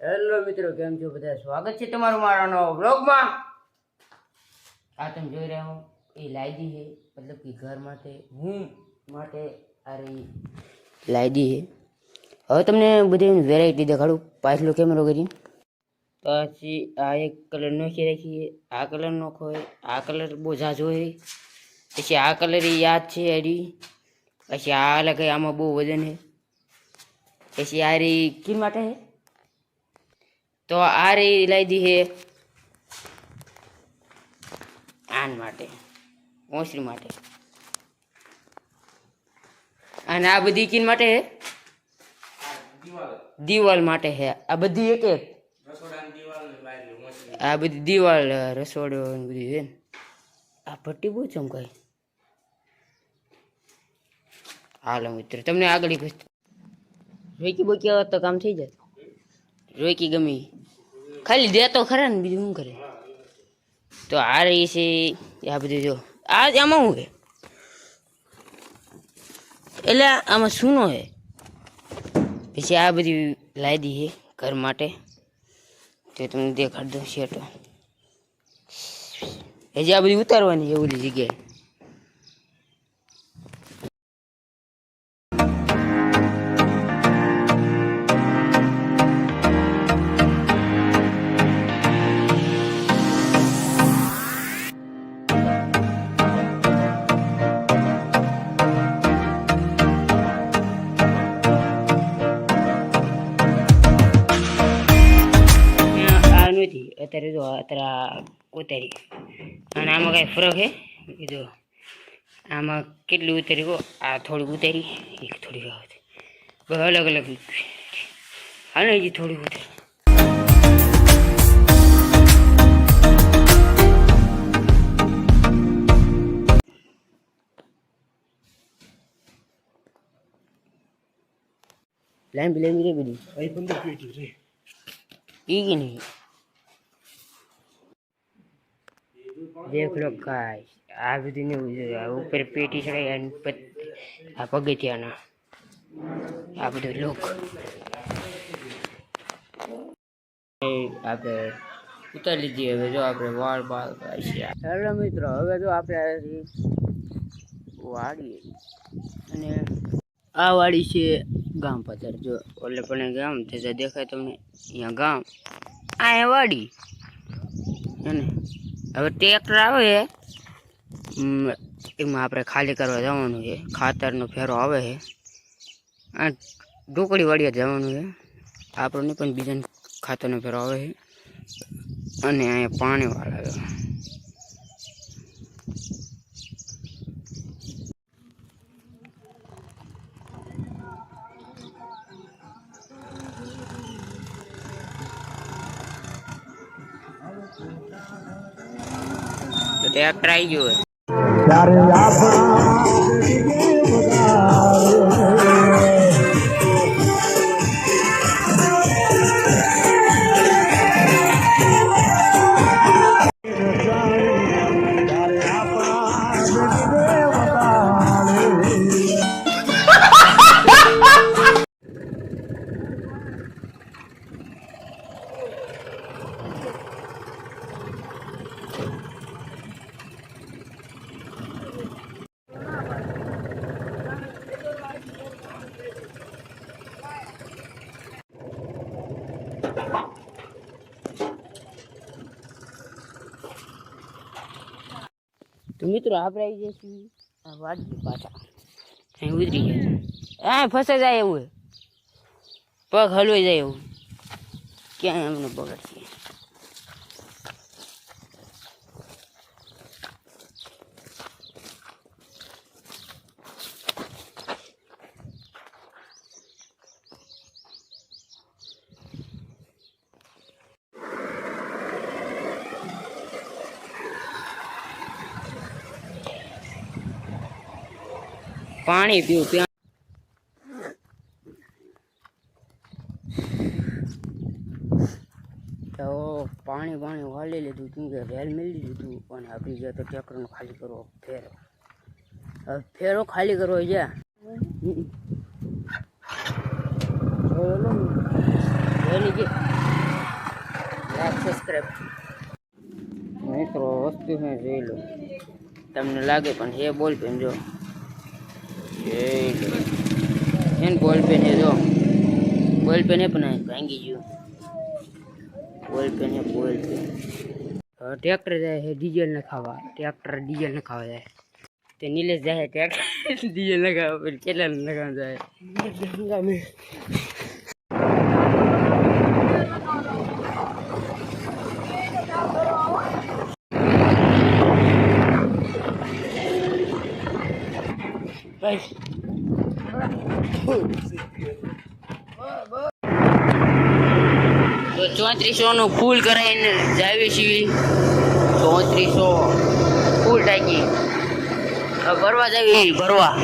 Hello મિત્રો, કેમ છો બધા? સ્વાગત છે તમારું મારા નવા વ્લોગમાં। આ તમે જોઈ રહ્યા હો એ લાઈદી છે, મતલબ કે ઘર માટે હું માટે આ રહી લાઈદી છે। હવે તમને બધી વેરાયટી દેખાડું પાછલો કેમેરો કરીને। પછી આ એક કલર નોખી રાખીએ, આ કલર નોખો હોય, આ કલર બહુ ઝાઝો હોય, પછી આ કલર યાદ છે એડી, પછી આ અલગ આમાં બહુ વજન છે, પછી આ રી કી માટે છે તો આ રી લાઈદી છે આન માટે, ઓસરી માટે, અને આ બધી કિન માટે છે દિવાલ માટે છે। આ બધી એક એક આ બધી દિવાલ રસોડો બધી છે ને। આ પટ્ટી બહુ ચમકાય। હાલો મિત્ર, તમને આગળ રોકી બોકી આવે તો કામ થઈ જાય। રોકી ગમી ખાલી દે તો ખરા ને, બીજું શું કરે। તો આ રહી છે આ બધું, જો આ આમાં શું છે એટલે આમાં સૂનો છે। પછી આ બધી લાદી છે ઘર માટે, તો તમને દેખાડ દો શેટો। હજી આ બધી ઉતારવાની છે ઓલી જગ્યાએ। અત્યારે જો અત્યારે ઉતારી, અને આમાં કઈ ફરક હે જો આમાં કેટલી ઉતારી હો, આ થોડીક ઉતારી, એક થોડીક આવે અલગ અલગ હાલ હજી થોડીક ઉતારી। લાંબી લાંબી રે બધી ઈ કે નહીં देख लो गाइस, आ बધી ને ઉપર પેટી ચડાઈ અને આ પગથિયાના આ બધું લોક આપણે ઉતારી લીધી। હવે જો આપણે વાળ બાળ કાઢ્યા। હેલો મિત્રો, હવે જો આપણે વાડી, અને આ વાડી છે ગામ પધાર, જો ઓલે પણ ગામ તે દેખાય તમને, અહીંયા ગામ આ વાડી અને હવે ટ્રેક્ટર આવે એમાં આપણે ખાલી કરવા જવાનું છે, ખાતરનો ફેરો આવે છે, આ ઢોકળી વાળીએ જવાનું છે આપણને, પણ બીજાને ખાતરનો ફેરો આવે છે, અને અહીંયા પાણી વાળા ટ્રેક્ટર આવી ગયું તો મિત્રો આપણે આવી જઈશું આ વાડી પાછા, અહીં ઉતરી જાય આ ફસાઈ જાય એવું, પગ હલવાઈ જાય એવું, ક્યાંય અમને બગડશે। પાણી પીવું ત્યાં તો પાણી વાળી લીધું, કેમ કે રેલ મેળવી લીધું, અને આપણી જાય તો ટ્રેક્ટરનો ખાલી કરવો ફેરો, હવે ફેરો ખાલી કરવો છે રેલી વસ્તુ છે જોઈ લો, તમને લાગે પણ હે બોલ પેન જો બોલ પેન હે જો બોલ પેન હે પણ ભાંગી ગયું બોલ પેન હે બોલ પેન. ટ્રેક્ટર જાય છે ડીઝલ નખાવા, ટ્રેક્ટર ડીઝલ નખાવા જાય તે નીલેશ જાય ટ્રેક્ટર ડીઝલ નખાવા પછી કેટલા નખાવા જાય. તો 3400 નું ફૂલ કરાવીને જાવી છીએ. 3400 ફૂલ ટાંકી ભરવા જાવી ભરવા.